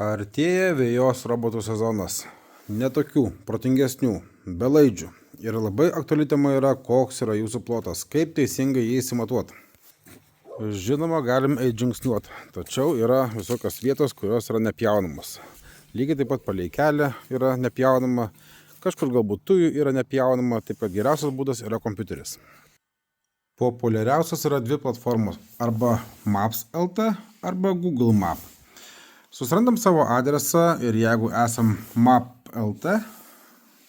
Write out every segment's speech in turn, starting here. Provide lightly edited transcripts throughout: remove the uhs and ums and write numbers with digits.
Artėja vejos robotų sezonas. Netokių, protingesnių, belaidžių. Ir labai aktuali tema yra, koks yra jūsų plotas, kaip teisingai jį įsimatuoti. Žinoma, galim eiti žingsniuoti, tačiau yra visokios vietos, kurios yra nepjaunamos. Lygiai taip pat palei kelią yra nepjaunama, kažkur galbūt tujų yra nepjaunama, taip kad geriausias būdas yra kompiuteris. Populiariausios yra dvi platformos, arba Maps.lt, arba Google Map. Susirandam savo adresą ir jeigu esam Map.lt,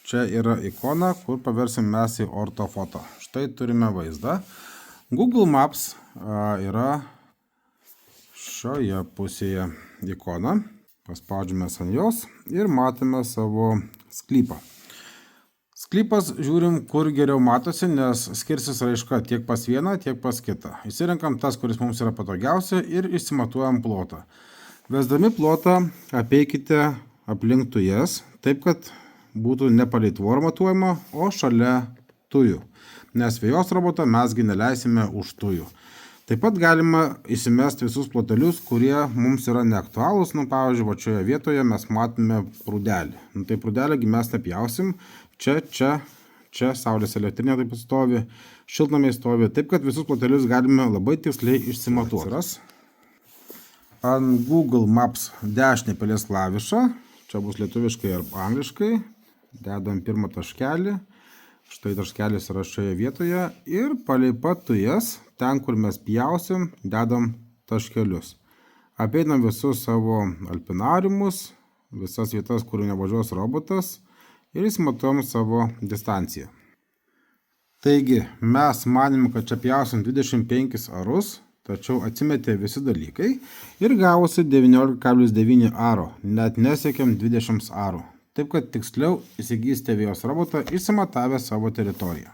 čia yra ikona, kur paversim mes į ortofoto. Štai turime vaizdą. Google Maps yra šioje pusėje ikona. Paspaudžiame ant jos ir matome savo sklypą. Sklypas žiūrim, kur geriau matosi, nes skirsis raiška tiek pas vieną, tiek pas kitą. Įsirenkam tas, kuris mums yra patogiausia ir išsimatuojam plotą. Vesdami plotą apeikite aplink tujas, taip kad būtų ne palei tvorą matuojama, o šalia tujų. Nes vejos robotą mesgi neleisime už tujų. Taip pat galima įsimesti visus plotelius, kurie mums yra neaktualūs. Pavyzdžiui, va šioje vietoje mes matome prūdelį. Tai prūdelį mes nepjausim. Čia saulės elektrinė taip stovi, šiltnamiai stovi. Taip kad visus plotelius galime labai tiksliai išsimatuoti. Ant Google Maps dešinę pelės klavišą, čia bus lietuviškai ar angliškai, dedam pirmą taškelį, štai taškelis yra šioje vietoje ir palei pat tujas, ten kur mes pjausim, dedam taškelius. Apeinam visus savo alpinariumus, visas vietas, kur nevažiuos robotas ir įsimatuojam savo distanciją. Taigi, mes manim, kad čia pjausim 25 arus, tačiau atsimetė visi dalykai ir gavosi 19,9 aro, net nesiekiam 20 arų. Taip kad tiksliau įsigysite vejos robotą išsimatavę savo teritoriją.